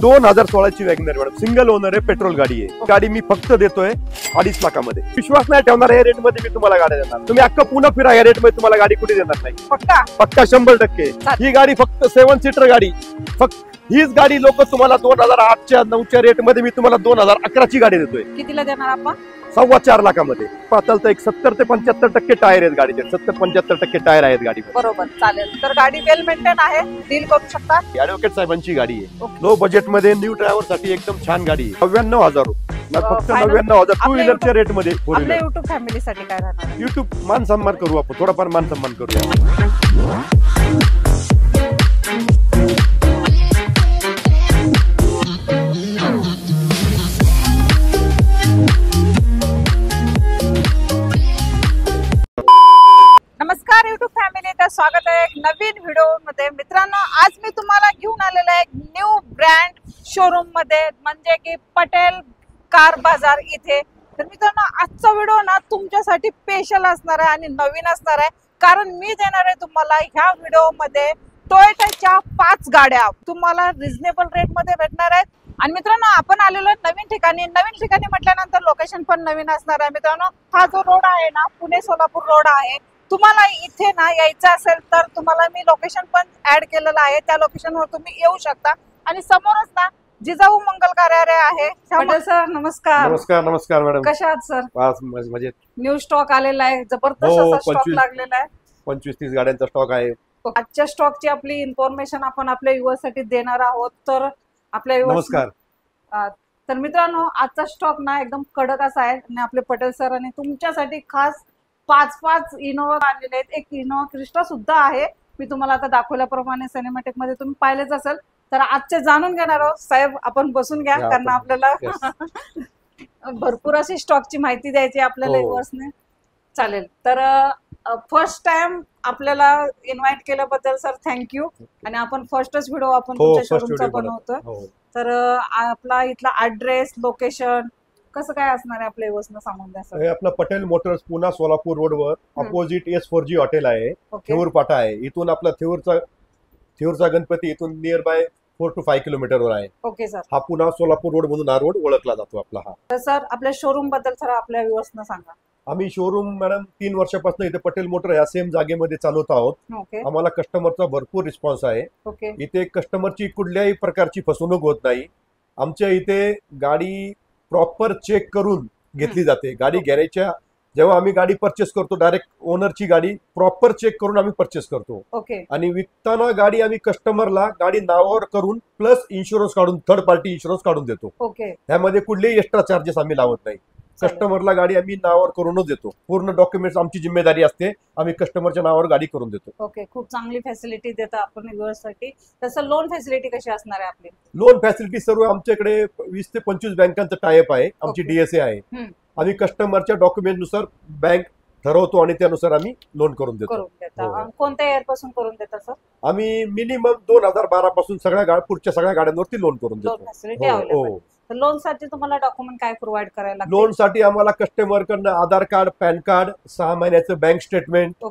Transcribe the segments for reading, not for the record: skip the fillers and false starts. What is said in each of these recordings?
2016 ची WagonR madam, single owner आहे, petrol गाडी आहे। गाडी मी फक्त देतोय 2.5 लाखामध्ये। विश्वास नाही ठेवणार या रेट मध्ये मी तुम्हाला गाडी देणार। तुम्ही अख्खा पुणे फिरा या रेट मध्ये तुम्हाला गाडी कुठे देणार नाही। पक्का 100%। ही गाडी फक्त 7 सीटर गाडी, फक्त हीच गाडी लोक तुम्हाला 2008च्या 9च्या रेट मध्ये मी तुम्हाला 2011 ची गाडी देतोय। कितीला देणार आपण? 4.25 लाखामध्ये। पातळ तर एक 70 ते 75% टायर आहेत गाडीचे, 70-75% टायर आहेत गाडी। बरोबर, चालेल। तर गाडी वेल मेंटेन आहे, डील करू शकता। ऍडव्होकेट साहेबांची गाडी आहे, लो बजेट मध्ये न्यू ड्रायव्हर साठी एकदम छान गाडी आहे। 99,000 फक्त 99,000 टू व्हीलरच्या रेट मध्ये। आपल्या युट्यूब फॅमिली साठी काय राहणार? युट्यूब मान सन्मान करू आपण, थोडाफार मान सन्मान करूया। नमस्कार युट्यूब फॅमिली, तर स्वागत आहे एक नवीन व्हिडिओ मध्ये। मित्रांनो, आज मी तुम्हाला घेऊन आलेला आहे न्यू ब्रँड शोरूम मध्ये, म्हणजे की पटेल कार बाजार इथे। तर मित्रांनो, आजचा व्हिडिओ ना तुमच्यासाठी स्पेशल असणार आहे आणि नवीन असणार आहे, कारण मी देणार आहे तुम्हाला ह्या व्हिडिओ मध्ये टोयोटाच्या 5 गाड्या तुम्हाला रिझनेबल रेट मध्ये भेटणार आहेत। आणि मित्रांनो, आपण आलेलो नवीन ठिकाणी म्हटल्यानंतर लोकेशन पण नवीन असणार आहे। मित्रांनो, हा जो रोड आहे ना, पुणे सोलापूर रोड आहे। तुम्हाला इथे ना यायचं असेल तर तुम्हाला मी लोकेशन पण ऍड केलेलं आहे, त्या लोकेशनवर तुम्ही येऊ शकता। आणि समोरच ना जिजाऊ मंगल कार्यालय आहे। पटेल सर, नमस्कार। नमस्कार नमस्कार मॅडम, कशा आहात सर? बस मजेत। न्यू स्टॉक आलेला आहे, जबरदस्त असा स्टॉक लागलेला आहे। 25-30 गाड्यांचा स्टॉक आहे। आजच्या स्टॉकची आपली इन्फॉर्मेशन आपण आपल्या युवा साठी देणार आहोत। तर आपल्या नमस्कार। तर मित्रांनो, आजचा स्टॉक ना एकदम कडक असा आहे आणि आपले पटेल सरांनी तुमच्यासाठी खास 5 इनोवा आणलेले आहेत। एक इनोवा क्रिस्टा सुद्धा आहे, मी तुम्हाला आता दाखवल्याप्रमाणे सिनेमॅटिक मध्ये तुम्ही पाहिलेच असेल। तर आजचे जाणून घेणार आहोत। साहेब, आपण बसून घ्या, कारण आपल्याला भरपूर अशी स्टॉकची माहिती द्यायची आपल्याला युवर्सने। चालेल, तर फर्स्ट टाइम आपल्याला इन्व्हाइट केल्याबद्दल सर थँक्यू। आणि आपण फर्स्टच व्हिडिओ आपण तुमच्या शोरूमचा बनवतोय, तर आपला इथला ऍड्रेस, लोकेशन कसं काय असणार आहे आपल्या युवर्सना सांगून द्या सर। हे आपलं पटेल मोटर्स पुणे सोलापूर रोडवर अपोजिट S4G हॉटेल आहे, थेऊर पाटा आहे। इथून आपला थेऊरचा गणपती इथून नियर बाय 4 to 5 किलोमीटरवर आहे। Okay sir. हा पुणे सोलापूर रोड म्हणून हा रोड ओळखला जातो आपला हा। तर सर, आपल्या शोरूम बद्दल सर आपल्या व्ह्युअर्सना सांगा। आम्ही शोरूम मॅडम 3 वर्षापासून इथे पटेल मोटर या सेम जागेमध्ये चालवत आहोत। आम्हाला कस्टमरचा भरपूर रिस्पॉन्स आहे। इथे कस्टमरची कुठल्याही प्रकारची फसवणूक होत नाही। आमच्या इथे गाडी प्रॉपर चेक करून घेतली जाते। गाडी गॅरेजच्या जेव्हा आम्ही गाडी परचेस करतो, डायरेक्ट ओनरची गाडी प्रॉपर चेक करून आम्ही परचेस करतो। आणि विकताना गाडी आम्ही कस्टमरला गाडी नावावर करून प्लस इन्शुरन्स काढून, थर्ड पार्टी इन्शुरन्स काढून देतो। त्यामध्ये कुठलेही एक्स्ट्रा चार्जेस आम्ही लावत नाही। कस्टमरला गाडी आम्ही नावावर करूनच देतो। पूर्ण डॉक्युमेंट्स आमची जिम्मेदारी असते, आम्ही कस्टमरच्या नावावर गाडी करून देतो। ओके, खूप चांगली फॅसिलिटी देता आपण व्ह्युअर्ससाठी। तसं लोन फॅसिलिटी कशी असणार आहे आपली? लोन फॅसिलिटी सर्व आमच्याकडे 20 ते 25 बँकांचं टायअप आहे। आमची DSA आहे। आम्ही कस्टमरच्या डॉक्युमेंट नुसार बँक ठरवतो आणि त्यानुसार आम्ही लोन करून देतो। कोणत्या इयर पासून करून देता सर? आम्ही मिनिमम 2012 पासून पुढच्या सगळ्या गाड्यांवरती लोन करून देतो। लोन साठी तुम्हाला डॉक्युमेंट काय प्रोव्हाइड करायला लागतं? लोन साठी आम्हाला कस्टमर कडनं आधार कार्ड, पॅन कार्ड, 6 महिन्याचं बँक स्टेटमेंट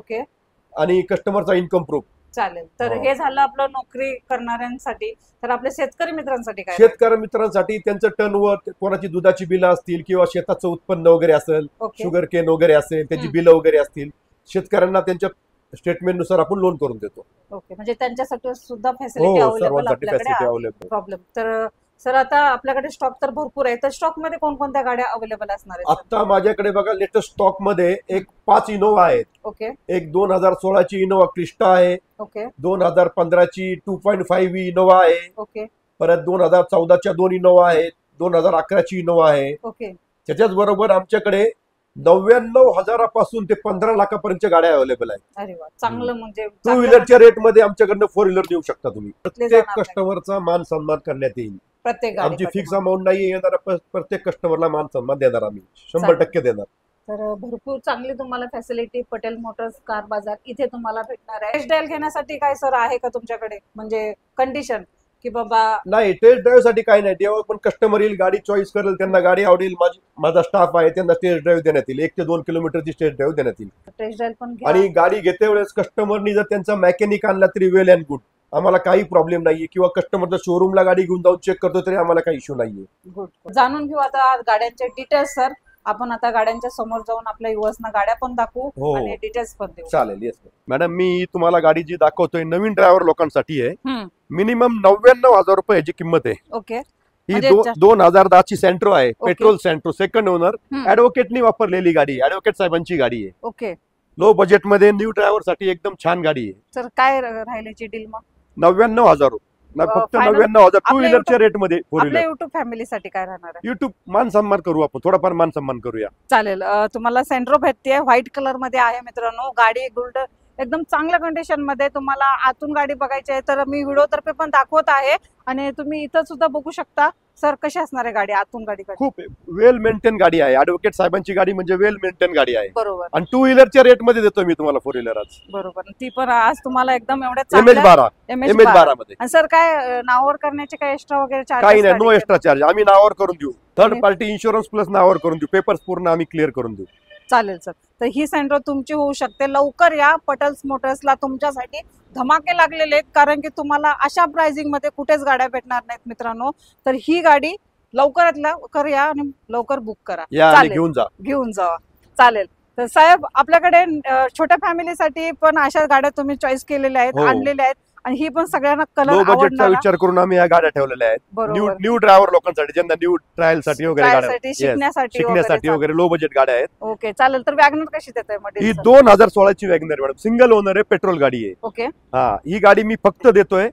आणि कस्टमरचा इन्कम प्रूफ। चालेल, तर हे झालं आपलं नोकरी करणाऱ्यांसाठी। तर आपल्या शेतकरी मित्रांसाठी काय? शेतकरी मित्रांसाठी त्यांचं टर्नओव्हर, कोणाची दुधाची बिलं असतील किंवा शेताचं उत्पन्न वगैरे असेल, शुगर केन वगैरे असेल, त्याची बिलं वगैरे असतील, शेतकऱ्यांना त्यांच्या स्टेटमेंट नुसार आपण लोन करून देतो। ओके, म्हणजे त्यांच्यासाठी सुद्धा फॅसिलिटी अवेलेबल आपल्याकडे। प्रॉब्लेम तर सर, आता आपल्याकडे स्टॉक तर भरपूर आहे, तर स्टॉक मध्ये कोणकोणत्या गाड्या अवेलेबल असणार आहेत? आता माझ्याकडे बघा, लेटेस्ट स्टॉक मध्ये एक 5 इनोवा आहेत। एक 2016 ची इनोवा क्रिस्टा आहे। 2015 ची 2.5 इनोवा आहे। परत 2014च्या 2 इनोवा आहेत। 2011 ची इनोवा आहे। त्याच्याच बरोबर आमच्याकडे 99,000 पासून ते 15 लाखापर्यंतच्या गाड्या अवेलेबल आहेत। अरे वा, चांगलं। म्हणजे टू व्हीलरच्या रेट मध्ये आमच्याकडनं 4 व्हीलर देऊ शकता तुम्ही। प्रत्येक कस्टमरचा मान सन्मान करण्यात येईल। आमची फिक्स अमाऊंट नाही येणार, प्रत्येक कस्टमरला मान सन्मान देणार, आम्ही 100% देणार। तर भरपूर चांगली तुम्हाला फॅसिलिटी पटेल मोटर्स कार बाजार इथे तुम्हाला भेटणार आहे। टेस्ट ड्राइव्ह घेण्यासाठी काय सर आहे का तुमच्याकडे, म्हणजे कंडिशन की बाबा? नाही, टेस्ट ड्राईव्ह साठी काही नाही। जेव्हा पण कस्टमर येईल, गाडी चॉईस करेल, त्यांना गाडी आवडेल, माझा स्टाफ आहे, त्यांना टेस्ट ड्राईव्ह देण्यात येईल। 1 ते 2 किलोमीटरची टेस्ट ड्राईव्ह देण्यात येईल। टेस्ट ड्राईव्ह पण आणि गाडी घेते वेळेस कस्टमरनी जर त्यांचा मेकॅनिक आणला तरी वेल अँड गुड, आम्हाला काही प्रॉब्लेम नाहीये, किंवा कस्टमरच्या शोरूमला गाडी घेऊन जाऊन चेक करतो तरी आम्हाला काही इश्यू नाहीये. गुड. जाणून घेऊ आता गाड्यांचे डिटेल्स सर. आपण आता गाड्यांच्या समोर जाऊन आपल्या युवर्सना गाड्या पण दाखवू आणि डिटेल्स पण देऊ. चालेल. येस मॅडम, मी तुम्हाला गाडी जी दाखवतोय नवीन ड्रायव्हर लोकांसाठी आहे. मिनिमम 99,000 रुपये याची किंमत आहे. ओके. ही 2010 ची सेंट्रो आहे, पेट्रोल सेंट्रो, सेकंड ओनर, ऍडव्होकेटनी वापरलेली गाडी, ऍडव्होकेट साहेबांची गाडी आहे. ओके. लो बजेट मध्ये न्यू ड्रायव्हर साठी एकदम छान गाडी आहे. सर काय राहिल्याची डील मग? 99,000 फक्त 99,000 टू व्हीलरच्या रेट मध्ये. युट्यूब फॅमिलीसाठी काय राहणार आहे? युट्यूब मान सन्मान करू, आपण थोडाफार मान सन्मान करूया. चालेल. तुम्हाला सेंट्रो भेटते, व्हाईट कलर मध्ये आहे मित्रांनो. गाडी गुड एकदम चांगल्या कंडिशन मध्ये. तुम्हाला आतून गाडी बघायची आहे तर मी व्हिडिओ तर्फे पण दाखवत आहे आणि तुम्ही इथं सुद्धा बघू शकता. सर कशी असणार आहे गाडी आतून? गाडी खूप वेल मेंटेन गाडी आहे. ऍडव्होकेट साहेबांची गाडी म्हणजे वेल मेंटेन गाडी आहे. बरोबर. आणि टू व्हीलरच्या रेट मध्ये देतो मी तुम्हाला 4 व्हीलर आज. बरोबर. ती पण आज तुम्हाला एकदम एवढ्या MH12 मध्ये. सर काय नावावर करण्याचे काय एक्स्ट्रा वगैरे चार्ज? काही नाही, नो एक्स्ट्रा चार्ज. आम्ही नावावर करून देऊ. थर्ड पार्टी इन्शुरन्स प्लस नावावर करून देऊ. पेपर्स पूर्ण आम्ही क्लिअर करून देऊ. चालेल सर. तर ही सेंट्रो तुमची होऊ शकते. लवकर या पटेल्स मोटर्सला. तुमच्यासाठी धमाके लागलेले आहेत, कारण की तुम्हाला अशा प्राइसिंग मध्ये कुठेच गाड्या भेटणार नाहीत मित्रांनो. तर ही गाडी लवकरात लवकर या आणि लवकर बुक करा. घेऊन जावा. चालेल. तर साहेब आपल्याकडे छोट्या फॅमिलीसाठी पण अशा गाड्या तुम्ही चॉईस केलेल्या आहेत, आणलेल्या आहेत. आणि ही पण सगळ्यांना कलर बजेटचा विचार करून आम्ही या गाड्या ठेवलेल्या आहेत. न्यू ड्रायव्हर लोकांसाठी, ज्यांना न्यू ट्रायल साठी वगैरे, शिकण्यासाठी वगैरे लो बजेट गाड्या आहेत. ओके. चालेल. तर वॅगनर कशी देताय? ही 2016 ची वॅगनर मॅडम, सिंगल ओनर आहे, पेट्रोल गाडी आहे. ओके. हा, ही गाडी मी फक्त देतोय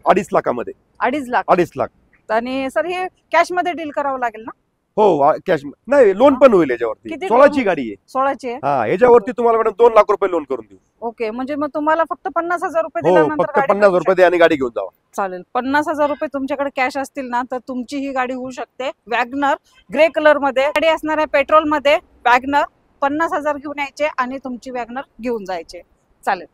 2.5 लाखामध्ये. 2.5 लाख. आणि सर हे कॅश मध्ये डील करावं लागेल ना? हो, कॅश नाही, लोन पण होईल याच्यावरती. 16 ची गाडी आहे. 16 ची आहे. हा, याच्यावरती तुम्हाला मॅडम 2 लाख रुपये लोन करून देऊ. ओके. म्हणजे मग तुम्हाला फक्त 50,000 रुपये दिल्यानंतर फक्त 50,000 रुपये द्या आणि गाडी घेऊन जावा. चालेल. 50,000 रुपये तुमच्याकडे कॅश असतील ना तर तुमची ही गाडी होऊ शकते. वॅगनर ग्रे कलर मध्ये गाडी असणार आहे, पेट्रोल मध्ये. वॅगनर 50,000 घेऊन यायचे आणि तुमची वॅगनर घेऊन जायचे. चालेल.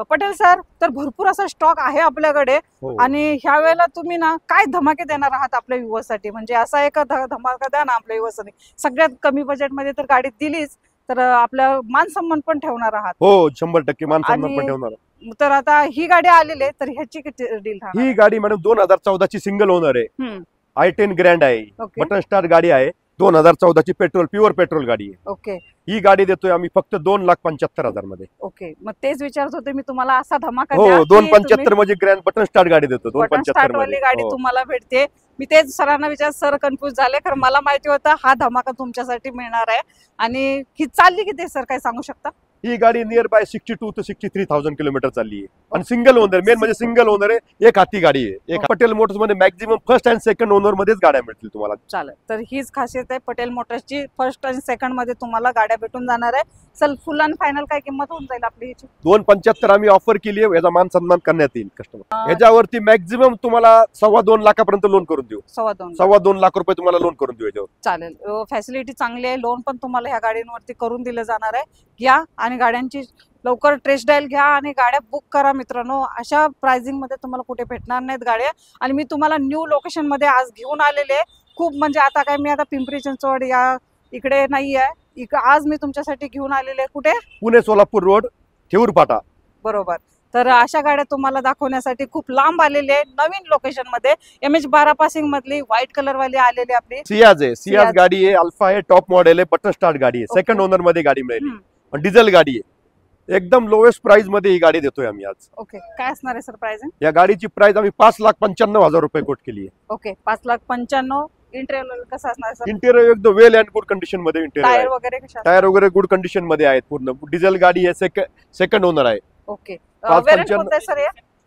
पटेल सर, तर भरपूर असा स्टॉक आहे आपल्याकडे. आणि ह्या वेळेला तुम्ही ना काय धमाके देणार आहात आपल्या युवसाठी? म्हणजे असा एक धमाका द्या ना आपल्या युवसाठी. सगळ्यात कमी बजेट मध्ये तर गाडी दिलीच तर आपल्या मान सन्मान पण ठेवणार आहात. हो, 100% मान सन्मान पण ठेवणार. तर आता ही गाडी आलेली आहे, तर ह्याची किती डील राहणार? ही गाडी मॅडम 2014 ची सिंगल ओनर आहे. i10 ग्रँड आहे, बटन स्टार्ट गाडी आहे. 2014 ची पेट्रोल, प्युअर पेट्रोल गाडी आहे. ओके. ही गाडी देतोय आम्ही फक्त 2,75,000 मध्ये. ओके. मग तेच विचारत होते मी तुम्हाला, असा धमाका. हो, 2,75 म्हणजे ग्रँड बटन स्टार्ट गाडी देतो. 2,75 वाली गाडी तुम्हाला भेटते. मी तेच सरांना विचार, सर कन्फ्युज झाले, कारण मला माहिती होतं हा धमाका तुमच्यासाठी मिळणार आहे. आणि ही चालली किती सर, काय सांगू शकता? ही गाडी नियर बाय 62 ते 63,000 किलोमीटर चालली आहे. आणि सिंगल ओनर, मेन म्हणजे सिंगल ओनर आहे. एक हाती गाडी आहे. पटेल मोटर्स मध्ये maximum first and second owner मध्येच गाड्या मिळतील तुम्हाला. चालेल. तर हीच खासियत आहे पटेल मोटर्सची. फर्स्ट आणि सेकंड मध्ये तुम्हाला गाड्या भेटून जाणार आहे. चल, फुल आणि फायनल काय किंमत होऊन जाईल आपली? 2,75,000 आम्ही ऑफर केली आहे. याचा मान सन्मान करण्यात येईल कस्टमर. याच्यावरती मॅक्झिमम तुम्हाला 2.25 लाखापर्यंत लोन करून देऊ. 2.25 लाख रुपये तुम्हाला लोन करून देऊ याच्यावर. चालेल. फॅसिलिटी चांगली आहे. लोन पण तुम्हाला ह्या गाडींवरती करून दिलं जाणार आहे. घ्या आणि गाड्यांची लवकर टेस्ट ड्राइव्ह घ्या आणि गाड्या बुक करा मित्रांनो. अशा प्राइसिंग मध्ये तुम्हाला कुठे भेटणार नाहीत गाड्या. आणि मी तुम्हाला न्यू लोकेशन मध्ये आज घेऊन आलेले. खूप म्हणजे आता काय, मी आता पिंपरी चिंचवड या इकडे नाही आहे. आज मी तुमच्यासाठी घेऊन आलेले. कुठे? पुणे सोलापूर रोड, थेऊर फाटा. बरोबर. तर अशा गाड्या तुम्हाला दाखवण्यासाठी खूप लांब आलेले आहे. नवीन लोकेशन मध्ये MH12 पासिंग मधली व्हाईट कलर वाली आलेली आपली सियाज आहे. सियाज गाडी आहे, अल्फा आहे, टॉप मॉडेल आहे, बटन स्टार्ट गाडी आहे. सेकंड ओनर मध्ये गाडी मिळेल. डिझेल गाडी आहे. एकदम लोएस्ट प्राइस मध्ये ही गाडी देतोय आम्ही आज. ओके. काय असणार आहे सर प्राइस? या गाडीची प्राइस आम्ही 5,95,000 रुपये कोट केली आहे. ओके. 5,95,000. इंटेरियर कसं असणार सर? इंटेरियर एकदम वेल अँड गुड कंडिशन मध्ये. टायर वगैरे कशा? टायर वगैरे गुड कंडिशन मध्ये आहेत पूर्ण. डिझेल गाडी आहे, सेकंड ओनर आहे. Okay. Sir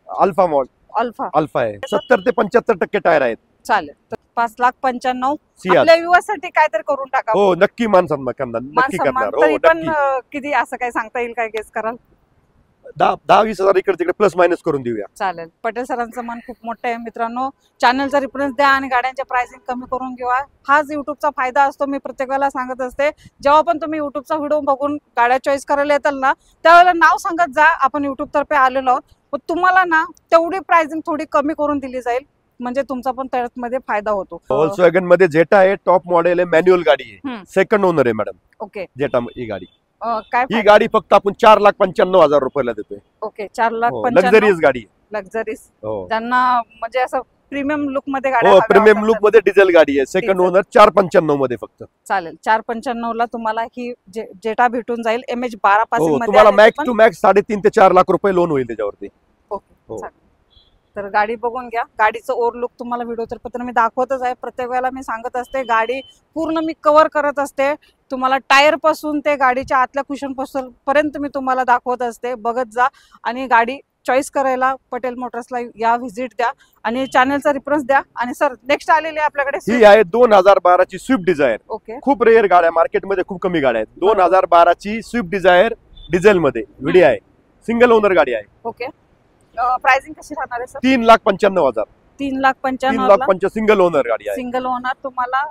alpha model. Alpha आहे. 70 ते 75% टायर आहेत. चालेल. 5,95,000 आपल्या युवासाठी काहीतरी करून टाका. हो, नक्की मान सन्मान करणार, नक्की करणार. हो, पण किती असं काय सांगता येईल, काय गेस कराल? 10-20,000 इकडे तिकडे प्लस मायनस करून देऊया. चालेल. पटेल सरांचं मन खूप मोठं आहे मित्रांनो. चॅनलचा रेफरन्स द्या आणि गाड्यांच्या प्राइसिंग कमी करून घेवा. हाच युट्यूबचा फायदा असतो. मी प्रत्येकाला सांगत असते, जेव्हा पण तुम्ही युट्यूबचा व्हिडिओ बघून गाड्या चॉईस करायला येताल ना, त्यावेळेला नाव सांगत जा, आपण युट्यूब तर्फे आलेलो आहोत. पण तुम्हाला ना तेवढी प्राइसिंग थोडी कमी करून दिली जाईल, म्हणजे तुमचा पण त्यामध्ये फायदा होतो. व्हॉल्क्सवॅगन मध्ये झेटा आहे, टॉप मॉडेल आहे, मॅन्युअल गाडी आहे, सेकंड ओनर आहे मॅडम. ओके. झेटा ही गाडी. काय ही गाडी फक्त आपण 4,95,000 रुपयाला देतोय. ओके. 4,95,000 लक्झरियस गाडी. लक्झरीज हो त्यांना म्हणजे असं प्रीमियम लुक मध्ये गाडी हो प्रीमियम लुक मध्ये डिझेल गाडी आहे. सेकंड ओनर 495 मध्ये फक्त. चालेल. 495 ला तुम्हाला ही जेटा भेटून जाईल. MH12 पासिंग मध्ये तुम्हाला मॅक्स टू मॅक्स 3.5 ते 4 लाख रुपये लोन होईल त्याच्यावरती. ओके चालेल. तर गाडी बघून घ्या. गाडीचं ओव्हरलुक तुम्हाला व्हिडिओ तर मी दाखवतच आहे. प्रत्येक वेळेला मी सांगत असते गाडी पूर्ण मी कव्हर करत असते. तुम्हाला टायर पासून ते गाडीच्या आतल्या कुशन पासून पर्यंत मी तुम्हाला दाखवत असते. बघत जा आणि गाडी चॉईस करायला पटेल मोटर्सला या व्हिजिट द्या आणि चॅनलचा रेफरन्स द्या. आणि सर नेक्स्ट आलेली आपल्याकडे ही आहे 2012 ची स्विफ्ट डिझायर. ओके खूप रेअर गाड्या मार्केटमध्ये खूप कमी गाड्या आहेत. 2012 ची स्विफ्ट डिझायर डिझेल मध्ये व्हीडी आहे. सिंगल ओनर गाडी आहे. ओके प्राइसिंग कशी राहणार आहे सर? 3,95,000. 3,95,000 सिंगल ओनर गाडी आहे. सिंगल ओनर तुम्हाला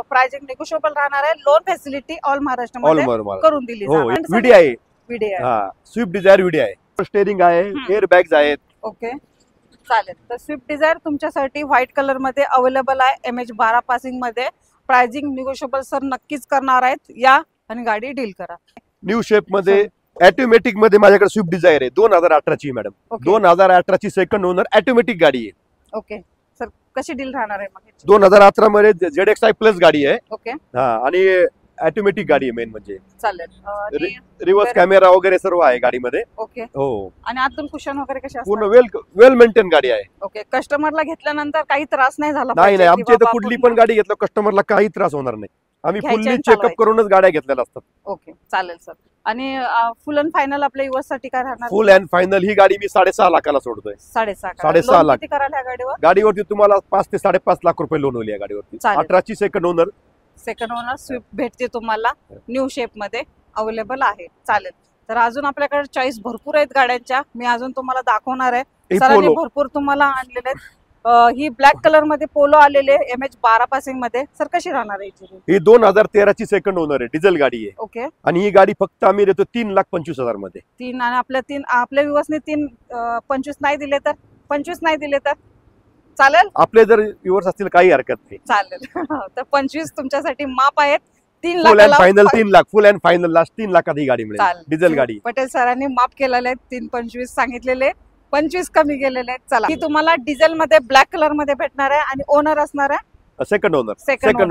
प्राइसिंग निगोशिएबल राहणार आहे. लोन फॅसिलिटी ऑल महाराष्ट्रामध्ये करून दिली हो जाणार. व्हीडी आहे. व्हीडी आहे. हा स्विफ्ट डिझायर व्हीडी आहे. स्टेअरिंग आहे. एअर बॅग्स आहेत. ओके चालेल. तर स्विफ्ट डिझायर तुमच्यासाठी व्हाईट कलर मध्ये अवेलेबल आहे. MH12 पासिंग मध्ये. प्राइसिंग निगोशिएबल सर नक्कीच करणार आहेत. या आणि गाडी डील करा. न्यू शेप मध्ये ऑटोमॅटिक मध्ये माझ्याकडे स्विफ्ट डिझायर आहे. 2018 ची मॅडम. 2018 ची सेकंड ओनर ऑटोमॅटिक गाडी आहे. ओके सर कशी डील राहणार आहे मग? 2018 मध्ये ZXi प्लस गाडी आहे. ओके हा आणि ऑटोमॅटिक गाडी आहे मेन म्हणजे. चालेल. रिव्हर्स कॅमेरा वगैरे सर्व आहे गाडीमध्ये. ओके हो आणि आतून कुशन वगैरे कसे असतात? पूर्ण वेल मेंटेन गाडी आहे. ओके कस्टमरला घेतल्यानंतर काही त्रास नाही झाला नाही नाही आमच्या इथं कुठली पण गाडी घेतलं कस्टमरला काही त्रास होणार नाही. आम्ही फुल्ली चेकअप करूनच गाड्या घेतलेल्या असतात. ओके चालेल सर. आणि फुल अँड फायनल आपल्या युएस साठी काय राहणार? फुल अँड फायनल ही गाडी मी 6.5 लाखाला सोडतोय. 6.5 लाख. किती कराल ह्या गाडीवर? गाडीवरती तुम्हाला 5 ते 5.5 लाख रुपये लोन होईल या गाडीवरती. 18 ची सेकंड ओनर स्विफ्ट भेटते तुम्हाला. न्यू शेप मध्ये अवेलेबल आहे. चालेल. तर अजून आपल्याकडे चॉईस भरपूर आहेत गाड्यांच्या. मी अजून तुम्हाला दाखवणार आहे. सरांनी भरपूर तुम्हाला आणलेले आहेत. ही ब्लॅक कलर मध्ये पोलो आलेले MH12 पासिंग मध्ये. सर कशी राहणार आहे ही? 2013 ची सेकंड ओनर आहे. डिझेल गाडी आहे. ओके आणि ही गाडी फक्त आम्ही देतो 3,25,000 मध्ये. 3 आणि आपल्या व्ह्युअर्सने 3.25 नाही दिले तर 25 नाही दिले तर चालेल? आपले जर व्ह्युअर्स असतील काही हरकत नाही. चालेल. तर 25 तुमच्यासाठी माप आहेत. 3 फुल and lakh final 3 lakh. Full and final last 3 लाखात ही गाडी मिळेल. डिझेल गाडी. पटेल सरांनी माप केलेले आहेत. 3.25 सांगितलेले 25 कमी गेलेले आहेत. चला ही तुम्हाला डिझेल मध्ये ब्लॅक कलर मध्ये भेटणार आहे आणि ओनर असणार आहे सेकंड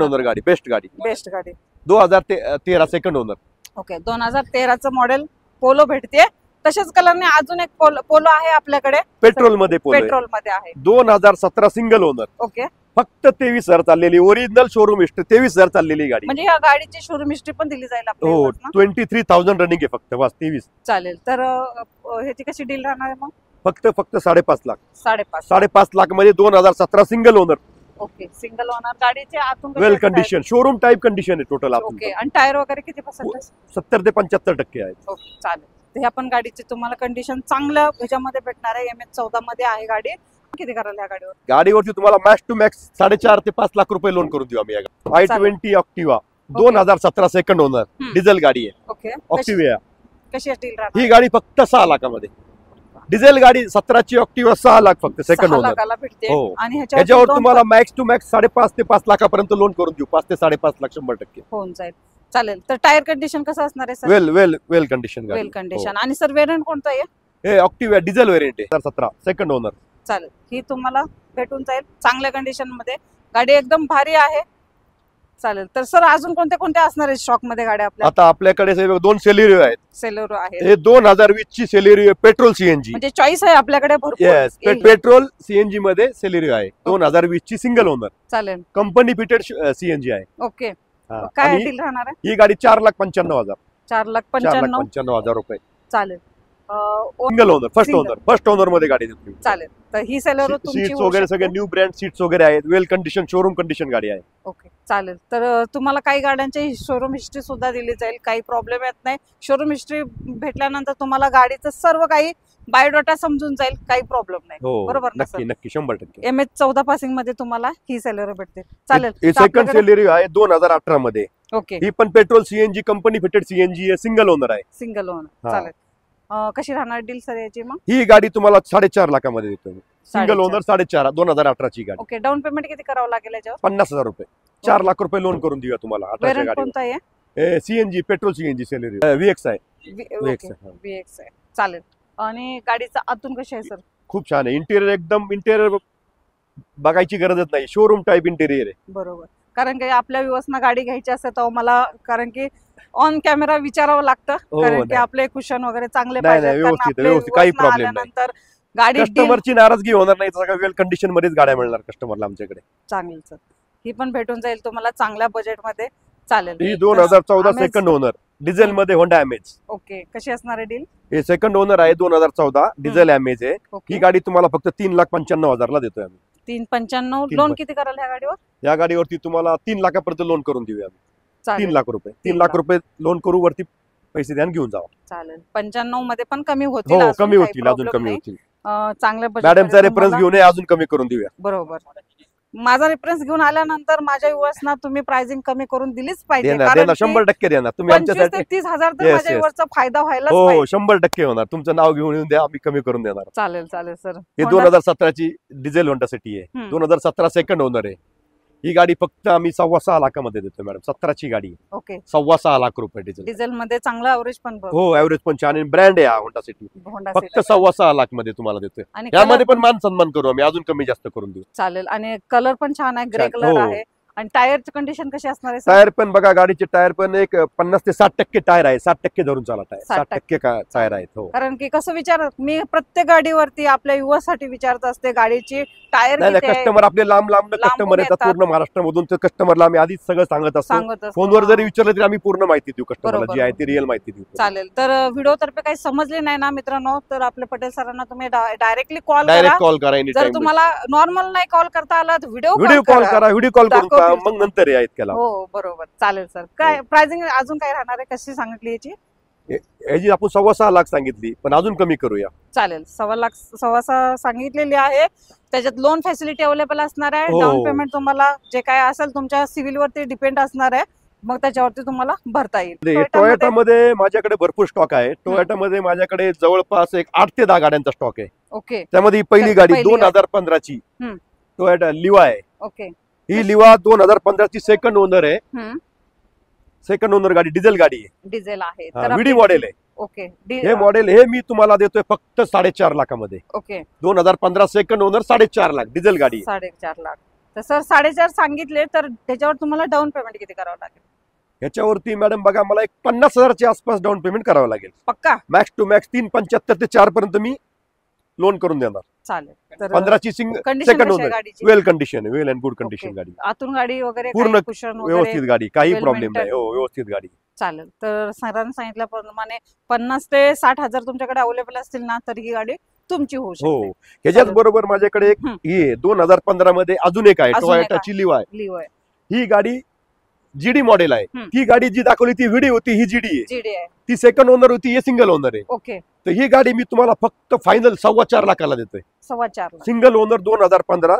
ओनर गाडी. बेस्ट गाडी. 2013 second owner. Okay 2013 model polo भेटते. तशाच कलरने अजून एक पोलो आहे आपल्याकडे. पेट्रोल मध्ये आहे. 2017 सिंगल ओनर. ओके फक्त 23,000 चाललेली. ओरिजिनल शोरूम हिस्ट्री 23,000 चाललेली गाडी. म्हणजे या गाडीची शोरूम हिस्ट्री पण दिली जाईल आपल्याला. हो 23,000 रनिंग आहे फक्त. बस 23. चालेल. तर ह्याची कशी डील राहणार आहे मग? फक्त 5.5 लाख. 5.5 लाख मध्ये 2017 single owner. Okay single owner. गाडीचे आतून वेल कंडिशन शोरूम टाइप कंडिशन आहे टोटल. ओके आणि टायर वगैरे किती पर्सेंटेज? 70 ते 75% आहेत. ओके चालेल. हे आपण गाडीची तुम्हाला कंडिशन चांगल्या ह्याच्यामध्ये भेटणार आहे. MH14 मध्ये आहे गाडी. किती कराल या गाडीवर? गाडीवरती तुम्हाला मॅक्स टू मॅक्स 4.5 ते 5 लाख रुपये लोन करून देऊ आम्ही. i20 ऑक्टिवा 2017 सेकंड ओनर डिझेल गाडी आहे. ओके ऑक्टिवा कशी डील राहणार? ही गाडी फक्त 6 लाखामध्ये. डिझेल गाडी 17 ऑक्टिवा 6 लाख फक्त सेकंड ओनर. हो आणि ह्याच्यावर तुम्हाला मॅक्स टू मॅक्स 5.5 ते 5 लाखापर्यंत लोन करून देऊ. 5 ते 5.5 लाख 100% होऊन जाईल. चालेल. तर टायर कंडिशन कसं असणार आहे सर? वेल कंडिशन. वेल कंडिशन. आणि सर वेरियंट कोणतं आहे? हे ऑक्टिवा डिझेल वेरियंट आहे. 17 सेकंड ओनर. चालेल. ही तुम्हाला भेटून जाईल चांगल्या कंडिशन मध्ये. गाडी एकदम भारी आहे. चालेल. तर सर अजून कोणते असणार आहे स्टॉक मध्ये गाड्या आपल्या? आता आपल्याकडे 2 सेलेरिओ आहेत. सेलेरिओ आहे. हे 2020 ची सेलेरिओ पेट्रोल CNG. म्हणजे चॉईस आहे आपल्याकडे भरपूर. येस पेट्रोल CNG मध्ये सेलेरिओ आहे. 2020 ची सिंगल ओनर. चालेल. कंपनी फिटेड CNG आहे. ओके काय डील राहणार आहे? ही गाडी 4,95,000. 4,95,000 रुपये. चालेल. सिंगल ओनर फर्स्ट ओनर मध्ये गाडी देतो. चालेल. तर ही सेलेरिओ तुमची सीट्स वगैरे सगळे न्यू ब्रँड सीट्स वगैरे आहेत. वेल कंडिशन शोरूम कंडिशन गाडी आहे. ओके चालेल. तर तुम्हाला काही गाड्यांची शोरूम हिस्ट्री सुद्धा दिली जाईल. काही प्रॉब्लेम येत नाही. शोरूम हिस्ट्री भेटल्यानंतर तुम्हाला गाडीचं सर्व काही बायोडाटा समजून जाईल. काही प्रॉब्लेम नाही. बरोबर ना? नक्की 100%. MH14 पासिंग मध्ये तुम्हाला ही सेलेरिओ भेटते. चालेल. सेकंड सेलेरिओ आहे 2018 मध्ये. ओके ही पण petrol CNG company fitted CNG आहे. सिंगल ओनर आहे. Single owner. चालेल. कशी राहणार डील सर याची मग? ही गाडी तुम्हाला 4.5 लाखामध्ये देतो. सिंगल ओनर 4.5 2018 ची गाडी. ओके डाऊन पेमेंट किती करावं लागेल याच्यावर? 50,000 रुपये. 4 लाख रुपये लोन करून देऊया तुम्हाला. कोणता आहे? CNG petrol CNG Celerio VX आहे. VX आहे. चालेल. आणि गाडीचा आतून कशी आहे सर? खूप छान आहे. इंटेरियर बघायची गरजच नाही, शोरूम टाईप इंटेरियर आहे. बरोबर. कारण की आपल्या व्यवस्था गाडी घ्यायची असते तर मला कारण की ऑन कॅमेरा विचारावं लागतं, कारण की आपले कुशन वगैरे चांगले पाहिजे. व्यवस्थित काही प्रॉब्लेम नाही. गाडी कस्टमरची नाराजगी होणार नाही, सगळ्या वेल कंडिशन मध्येच गाड्या मिळणार कस्टमरला आमच्याकडे. चांगलं सर, ही पण भेटून जाईल तुम्हाला चांगल्या बजेटमध्ये. चालेल. ही 2014 सेकंड ओनर डिझेल मध्ये होंडा अमेज. ओके. कशी असणार आहे डील? हे सेकंड ओनर आहे, 2014 डिझेल अमेज आहे. ही गाडी तुम्हाला फक्त 3,95,000 ला देतोय आम्ही. 3,95,000. लोन किती कराल ह्या गाडीवर? या गाडीवरती तुम्हाला 3 लाखापर्यंत लोन करून देऊया आम्ही. 3 लाख रुपये 3 लाख रुपये लोन करू, वरती पैसे द्या घेऊन जावा. चालेल. 95 मध्ये पण कमी होतील. हो, कमी होतील, अजून कमी होतील. चांगल्या मॅडमचा रेफरन्स घेऊन अजून कमी करून देऊया. बरोबर. माझा रेफरन्स घेऊन आल्यानंतर माझ्या युवर्सना तुम्ही प्राइसिंग कमी करून दिलीच पाहिजे. 100% देणार तुम्ही आमच्यासाठी. 25 ते 30,000 तर माझ्या युवर्सचा फायदा व्हायलाच पाहिजे. हो, 100% होणार. तुमचं नाव घेऊन येऊन द्या, आम्ही कमी करून देणार. चालेल चालेल सर. हे 2017 ची डिझेल होंडा सिटी आहे. 2017 सेकंड ओनर आहे. ही गाडी फक्त आम्ही 6.25 लाखामध्ये देतो मॅडम. 17 ची गाडी. ओके. 6.25 लाख रुपये डिझेल मध्ये चांगला ऍव्हरेज पण. हो, ऍव्हरेज पण छान आहे. ब्रँड आहे हा होंडा सिटी. फक्त 6.25 लाख मध्ये तुम्हाला देतोय. यामध्ये पण मान सन्मान करू आम्ही, अजून कमी जास्त करून देऊ. चालेल. आणि कलर पण छान आहे, ग्रे कलर आहे. आणि टायरची कंडिशन कशी असणार आहे? टायर पण बघा, गाडीचे टायर पण एक 50 ते 60% टायर आहे. 60% धरून चाला टायर. 60% टायर आहेत. हो, कारण की कसं मी प्रत्येक गाडीवरती आपल्या युवासाठी विचारत असते गाडीची टायर. कस्टमर आपले लांब कस्टमर येतात पूर्ण महाराष्ट्रामधून. तर कस्टमरला आम्ही आधीच सगळं सांगत असतो. फोनवर जरी विचारलं तरी आम्ही पूर्ण माहिती देऊ कस्टमरला, जी आहे ती रिअल माहिती देऊ. चालेल. तर व्हिडिओ तर्फे काही समजले नाही ना मित्रांनो, तर आपल्या पटेल सरांना तुम्ही डायरेक्टली कॉल करा. जर तुम्हाला नॉर्मल नाही कॉल करता आला तर व्हिडिओ कॉल करा. व्हिडिओ कॉल करून मग नंतर आहेत केला. हो, बरोबर. चालेल सर. काय प्राइसिंग अजून काय राहणार आहे? कशी सांगितली याची? याची आपण 6.25 लाख सांगितली, पण अजून कमी करूया. चालेल. 6.25 सांगितलेली आहे. त्याच्यात लोन फॅसिलिटी अवेलेबल असणार आहे. डाऊन पेमेंट तुम्हाला जे काय असेल तुमच्या सिव्हिल वरती डिपेंड असणार आहे, मग त्याच्यावरती तुम्हाला भरता येईल. टोयोटा मध्ये माझ्याकडे भरपूर स्टॉक आहे. टोयोटा मध्ये माझ्याकडे जवळपास एक 8 ते 10 गाड्यांचा स्टॉक आहे. ओके. त्यामध्ये पहिली गाडी 2015 ची टोयोटा लिवा आहे. ओके. ही लिवा 2015 ची सेकंड ओनर आहे. सेकंड ओनर गाडी, डिझेल गाडी आहे. डिझेल आहे. व्हीडी मॉडेल आहे. ओके. हे मॉडेल हे मी तुम्हाला देतोय फक्त 4.5 लाखामध्ये. Okay. 2015 second owner 4.5 lakh diesel गाडी. 4.5 लाख. तर सर 4.5 सांगितले, तर त्याच्यावर तुम्हाला डाऊन पेमेंट किती करावं लागेल? याच्यावरती मॅडम बघा, मला एक 50,000च्या आसपास डाऊन पेमेंट करावं लागेल. पक्का? मॅक्स टू मॅक्स 3.75 ते 4 पर्यंत मी लोन करून देणार. चालेल. 15 ची second owner, well condition, well and good condition गाडी. आतून गाडी वगैरे पूर्ण व्यवस्थित गाडी, काही प्रॉब्लेम नाही. हो, व्यवस्थित गाडी. चालेल. तर सरांनी सांगितल्याप्रमाणे 50 ते 60,000 तुमच्याकडे अवेलेबल असतील ना, तर ही गाडी तुमची होऊ शकते. हो. ह्याच्याच बरोबर माझ्याकडे एक ही 2015 मध्ये अजून एक आहे, टोयोटाची लिवा आहे. ही गाडी जीडी मॉडेल आहे. ती गाडी जी दाखवली ती व्हीडी होती, ही जीडी आहे. ती सेकंड ओनर होती, हे सिंगल ओनर आहे. ओके. तर ही गाडी मी तुम्हाला फक्त फायनल 4.25 लाखाला देतोय. 4.25 lakh. Single owner 2015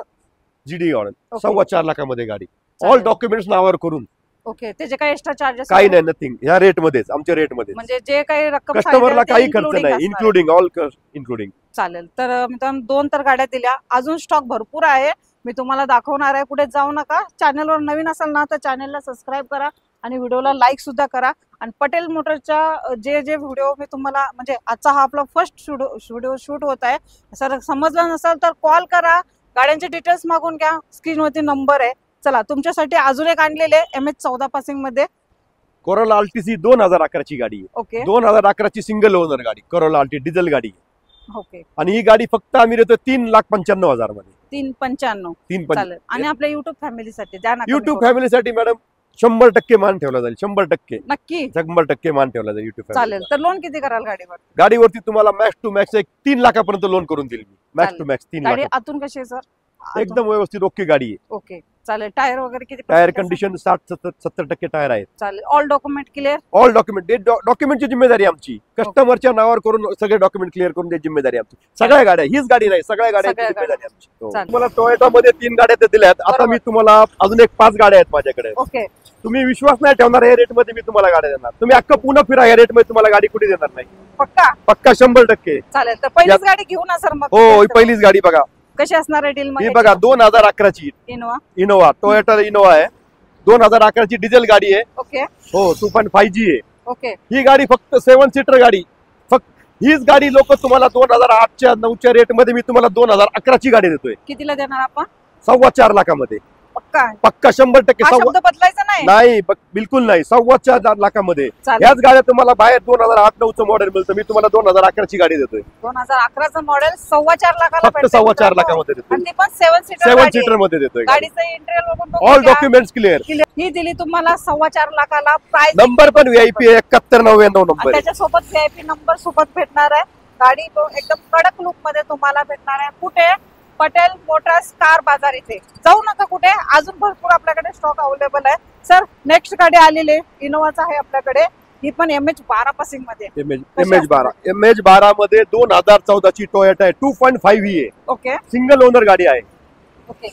GD order 4.25 लाखामध्ये गाडी. ऑल डॉक्युमेंट्स नावावर करून. ओके. त्याचे काही एक्स्ट्रा चार्जेस? काही नाही, नथिंग. या रेट मध्येच, आमच्या रेट मध्ये. म्हणजे जे काही रक्कम कस्टमरला काही खर्च नाही, इन्क्लुडिंग ऑल इन्क्लुडिंग. चालेल. तर मित्रांनो 2 तर गाड्या दिल्या, अजून स्टॉक भरपूर आहे. मी तुम्हाला दाखवणार आहे. पुढे जाऊ नका. चॅनलवर नवीन असाल ना तर चॅनलला सबस्क्राईब करा आणि व्हिडिओला लाईक सुद्धा करा. आणि पटेल मोटरच्या जे व्हिडिओ मी तुम्हाला, म्हणजे आजचा हा आपला फर्स्ट व्हिडिओ शूट होत आहे. सर समजलं नसेल तर कॉल करा, गाड्यांचे डिटेल्स मागून घ्या, स्क्रीनवरती नंबर आहे. चला, तुमच्यासाठी अजून एक आणलेले MH14 पासिंग मध्ये कोरोला अल्टिसी 2011 ची गाडी आहे. ओके. 2011 ची सिंगल ओनर गाडी, कोरोला अल्टी डिझेल गाडी. ओके. आणि ही गाडी फक्त आम्ही देतो 3,95,000 मध्ये. 3.95. चालेल. आणि आपल्या युट्यूब फॅमिलीसाठी द्या ना. युट्यूब फॅमिलीसाठी मॅडम 100% मान ठेवला जाईल. 100% नक्की 100% मान ठेवला जाईल युट्यूब. चालेल. तर लोन किती कराल गाडीवर? गाडीवरती तुम्हाला मॅक्स टू मॅक्स एक 3 लाखापर्यंत लोन करून देईल मी. Max to max 3 lakh. गाडी आतून कशी आहे सर? एकदम व्यवस्थित ओके गाडी आहे. ओके. चालेल. टायर वगैरे किती? टायर कंडिशन 60-70% टायर आहेत. चालेल. All document clear? All document. डॉक्युमेंटची जिम्मेदारी आमची. कस्टमरच्या नावावर करून सगळे डॉक्युमेंट क्लिअर करून द्यायची जिम्मेदारी आमची. सगळ्या गाड्या, हीच गाडी नाही, सगळ्या गाड्यांची जिम्मेदारी आमची. तुम्हाला टोयोटा मध्ये 3 गाड्या दिल्यात. आता मी तुम्हाला अजून एक 5 गाड्या आहेत माझ्याकडे. ओके. तुम्ही विश्वास नाही ठेवणार, या रेट मध्ये मी तुम्हाला गाड्या देणार. तुम्ही अख्खं पुन्हा फिरा, या रेट मध्ये तुम्हाला गाडी कुठे देणार नाही. पक्का? पक्का 100%. चालेल. तर पहिलीच गाडी घेऊ ना सर मग? हो, पहिलीच गाडी बघा. कशी असणार आहे डील? ही बघा 2011 ची इनोवा, टोयोटा इनोवा आहे. 2011 ची डिझेल गाडी आहे. ओके. हो, 2.5G आहे. ओके. ही गाडी फक्त 7 सीटर गाडी, फक्त हीच गाडी लोक तुम्हाला 2008च्या 9च्या रेट मध्ये मी तुम्हाला 2011ची गाडी देतोय. कितीला देणार आपण? 4.25 लाखामध्ये. पक्का 100%. बदलायचं नाही, बिलकुल नाही. 4.25 लाखामध्ये याच गाड्या तुम्हाला बाहेर 2008-9चं मॉडेल मिळतं. मी तुम्हाला 2011ची गाडी देतोय. 2011चं मॉडेल 4.25 लाखाला फक्त 4.25 लाखामध्ये देतोय. आणि ती पण 7 सीटर मध्ये देतोय. गाडीचं इंटेरियर बघून ऑल डॉक्युमेंट्स क्लिअर. ही दिली तुम्हाला 4.25 लाखाला. प्राइस नंबर पण व्हीआयपी 7199 नंबर. त्याच्यासोबत व्हीआयपी नंबर सोबत भेटणार आहे. गाडी एकदम कडक लुक मध्ये तुम्हाला भेटणार आहे. कुठे? पटेल मोटर्स कार बाजार इथे. जाऊ नका कुठे, अजून भरपूर आपल्याकडे स्टॉक अवेलेबल आहे. सर नेक्स्ट गाडी आलेली इनोवाचा आहे आपल्याकडे. ही पण MH12 पासिंग मध्ये. MH12 मध्ये 2014ची टोयोटा आहे. 2.5 आहे. ओके. सिंगल ओनर गाडी आहे. ओके.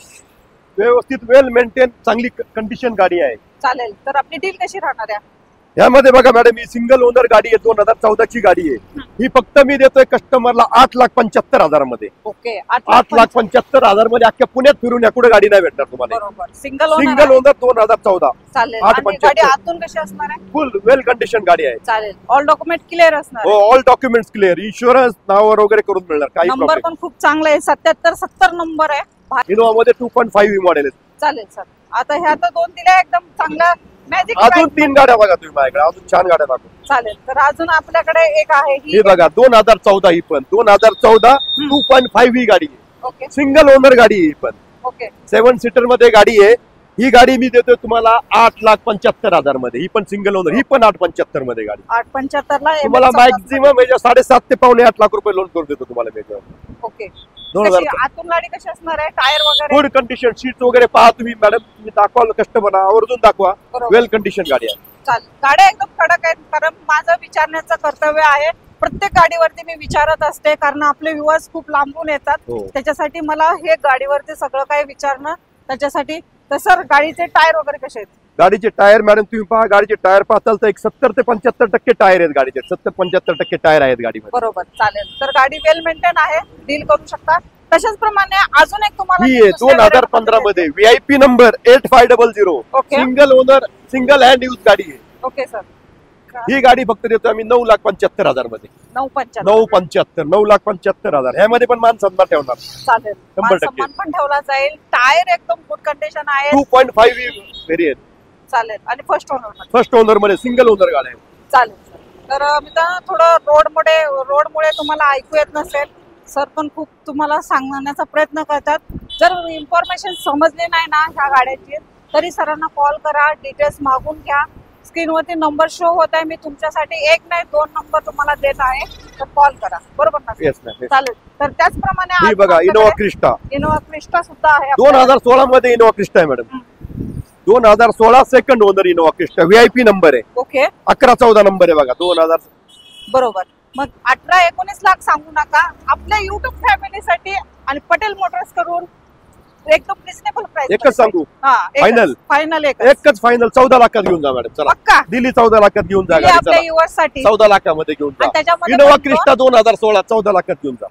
व्यवस्थित वेल मेंटेन चांगली कंडिशन गाडी आहे. चालेल. तर आपली डील कशी राहणार आहे? यामध्ये बघा मॅडम, ही सिंगल ओनर गाडी आहे. 2014ची गाडी आहे. ही फक्त मी देतोय कस्टमरला 8,75,000 मध्ये. ओके. 8,75,000 मध्ये अख्ख्या पुण्यात फिरून या कुठे गाडी नाही भेटणार तुम्हाला. Single owner 2014. चालेल. गाडी आतून कशी असणार आहे? फुल वेल कंडिशन गाडी आहे. चालेल. ऑल डॉक्युमेंट क्लिअर असणार? हो, ऑल डॉक्युमेंट्स क्लिअर. इन्शुरन्स नावावर वगैरे करून मिळणार. काही नंबर पण खूप चांगला आहे. 77-70 नंबर आहे. इनोवा मध्ये 2.5 मॉडेल आहे. चालेल सर. आता ह्या तर 2 दिल्या एकदम चांगला. अजून 3 गाड्या बघा तुम्ही माझ्याकडे. अजून 4 गाड्या दाखव. चालेल. तर अजून आपल्याकडे एक आहे. ही बघा 2014. ही पण 2014 2.5 ही गाडी आहे. ओके. सिंगल ओनर गाडी आहे. ही पण ओके. 7 सीटर मध्ये गाडी आहे. ही गाडी मी देतोय तुम्हाला 8,75,000 मध्ये. ही पण सिंगल ओनर. ही पण 8,75 मध्ये गाडी. 8,75 ला तुम्हाला मॅक्झिमम 7.5 ते पावणे 8 लाख रुपये लोन करून देतो तुम्हाला मी. ओके. आतून गाडी कशी असणार आहे? टायर वगैरे गुड कंडिशन. सीट वगैरे पहा तुम्ही मॅडम. तुम्ही दाखवा कस्टमरला, आवर्जून दाखवा. वेल कंडिशन गाडी आहे. चालेल. गाड्या एकदम कडक आहेत. कारण माझं विचारण्याचं कर्तव्य आहे. प्रत्येक गाडीवरती मी विचारत असते, कारण आपले व्ह्युअर्स खूप लांबून येतात. त्याच्यासाठी मला हे गाडीवरती सगळं काही विचारणं त्याच्यासाठी. तर सर गाडीचे टायर वगैरे कसे आहेत? गाडीचे टायर मॅडम तुम्ही पहा. गाडीचे टायर पाहताल तर 70 ते 75% टायर आहेत गाडीचे. 70-75% टायर आहेत गाडीमध्ये. बरोबर. चालेल. तर गाडी वेल मेंटेन आहे. डील करू शकता. तशाच प्रमाणे अजून एक तुम्हाला ही आहे 2015 मध्ये VIP number 8500. Single owner single hand use गाडी आहे. Okay sir. ही गाडी फक्त देतो आम्ही 9,75,000 मध्ये. 9,75,000 9,75,000. ह्यामध्ये पण मान सन्मान ठेवणार. चालेल. 100% पण ठेवला जाईल. टायर एकदम गुड कंडिशन आहे. 2.5 व्हेरियंट. चालेल. आणि फर्स्ट ओनर मध्ये सिंगल ओनर गाडी आहे. चालेल. तर मित्रांनो थोडं रोडमुळे तुम्हाला ऐकू येत नसेल. सर पण खूप तुम्हाला सांगण्याचा प्रयत्न करतात. जर इन्फॉर्मेशन समजली नाही ना ह्या गाड्याची, तरी सरांना कॉल करा. डिटेल्स मागून घ्या. स्क्रीनवरती नंबर शो होत आहे. मी तुमच्यासाठी 1 नाही 2 नंबर तुम्हाला देत आहे. तर कॉल करा. बरोबर ना? चालेल. तर त्याचप्रमाणे बघा इनोवा क्रिस्टा सुद्धा आहे. 2016 मध्ये इनोवा क्रिस्टा आहे madam. 2016 second owner Innova Crysta. VIP number आहे. ओके. 11-14 नंबर आहे बघा. 2000. बरोबर. मग 18-19 लाख सांगू नका. आपल्या युट्यूब फॅमिलीसाठी आणि पटेल मोटर्स करून एकदम रिजनेबल प्राइस. एकच सांगू. फायनल एकच फायनल 14 लाखात घेऊन जा मॅडम. चला दिल्ली 14 लाखात घेऊन जा. आपल्या युवर्ससाठी 14 लाखामध्ये घेऊन जा. इनोवा क्रिस्टा 2016 14 लाखात घेऊन जा.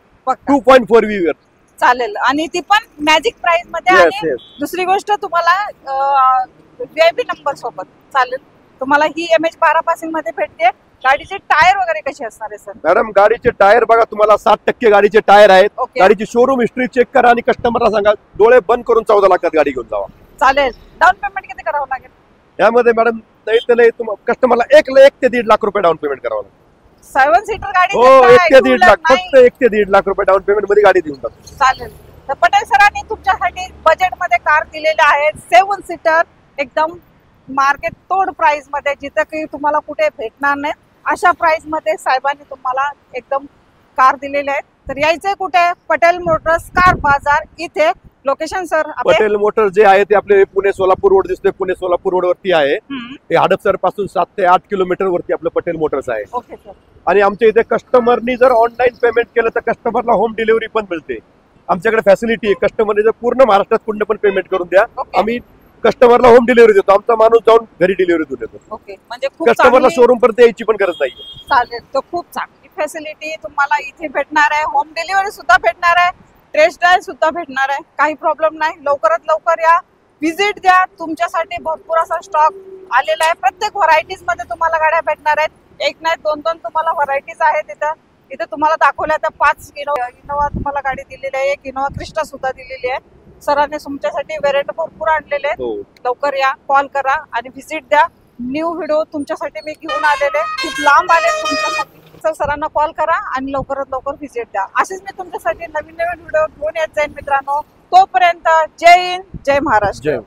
2.4 व्हीवर. चालेल. आणि ती पण मॅजिक प्राइस मध्ये. आणि दुसरी गोष्ट तुम्हाला व्हीआयपी नंबर सोबत. चालेल. तुम्हाला ही MH12 पासिंग मध्ये भेटते. गाडीचे टायर वगैरे कसे असणार आहे सर? मॅडम गाडीचे टायर बघा तुम्हाला 60% गाडीचे टायर आहेत. गाडीची शोरूम हिस्ट्री चेक करा आणि कस्टमरला सांगा डोळे बंद करून 14 लाखात गाडी घेऊन जावा. चालेल. डाऊन पेमेंट किती करावं लागेल? यामध्ये मॅडम नाही तर नाही कस्टमरला 1 ते 1.5 लाख रुपये डाऊन पेमेंट करावं लागेल. 7 सीटर गाडी. हो 1 ते 1.5 लाख. फक्त 1 ते 1.5 लाख रुपये डाऊन पेमेंट मध्ये गाडी देऊन जातो. चालेल. तर पटेल सरांनी तुमच्यासाठी बजेट मध्ये कार दिलेल्या आहेत. 7 सीटर एकदम मार्केट तोड प्राइस मध्ये, जिथं की तुम्हाला कुठे भेटणार नाही अशा प्राइस मध्ये साहेबांनी तुम्हाला एकदम कार दिलेले आहेत. तर यायचंय कुठे? पटेल मोटर्स कार बाजार इथे. Location sir? पटेल मोटर जे आहे ते आपले पुणे सोलापूर रोड दिसतोय. पुणे सोलापूर रोड वरती आहे. ते हडपसर पासून 7 ते 8 किलोमीटर वरती आपलं पटेल मोटर्स आहे. Okay sir. आणि आमच्या इथे कस्टमरनी जर ऑनलाईन पेमेंट केलं तर कस्टमरला होम डिलिव्हरी पण मिळते. आमच्याकडे फॅसिलिटी आहे. कस्टमरने जर पूर्ण महाराष्ट्रात कुठे पण पेमेंट करून द्या, आम्ही कस्टमरला होम डिलिव्हरी देतो. आमचा माणूस जाऊन घरी डिलिव्हरी देऊन देतो. ओके. म्हणजे कस्टमरला शोरूम पर्यंत यायची पण गरज नाही. चालेल. तो खूप चांगली फॅसिलिटी तुम्हाला इथे भेटणार आहे. होम डिलिव्हरी सुद्धा भेटणार आहे. टेस्ट ड्राइव्ह सुद्धा भेटणार आहे. काही प्रॉब्लेम नाही. लवकरात लवकर या, व्हिजिट द्या. तुमच्यासाठी भरपूर असा स्टॉक आलेला आहे. प्रत्येक व्हरायटीज मध्ये तुम्हाला गाड्या भेटणार आहेत. 1 नाही 2 तुम्हाला व्हरायटीज आहेत तिथं. इथे तुम्हाला दाखवल्या त्या 5 इनोवा तुम्हाला गाडी दिलेली आहे, एक इनोवा क्रिस्टा सुद्धा दिलेली आहे. सरांनी तुमच्यासाठी व्हेरियंट भरपूर आणलेले आहेत. लवकर या, कॉल करा आणि व्हिजिट द्या. न्यू व्हिडिओ तुमच्यासाठी मी घेऊन आलेले, खूप लांब आले तुमच्यासाठी. तर सरांना कॉल करा आणि लवकरात लवकर व्हिजिट द्या. असेच मी तुमच्यासाठी नवीन नवीन व्हिडिओ घेऊन येत जाईन मित्रांनो. तोपर्यंत जय हिंद, जय महाराष्ट्र.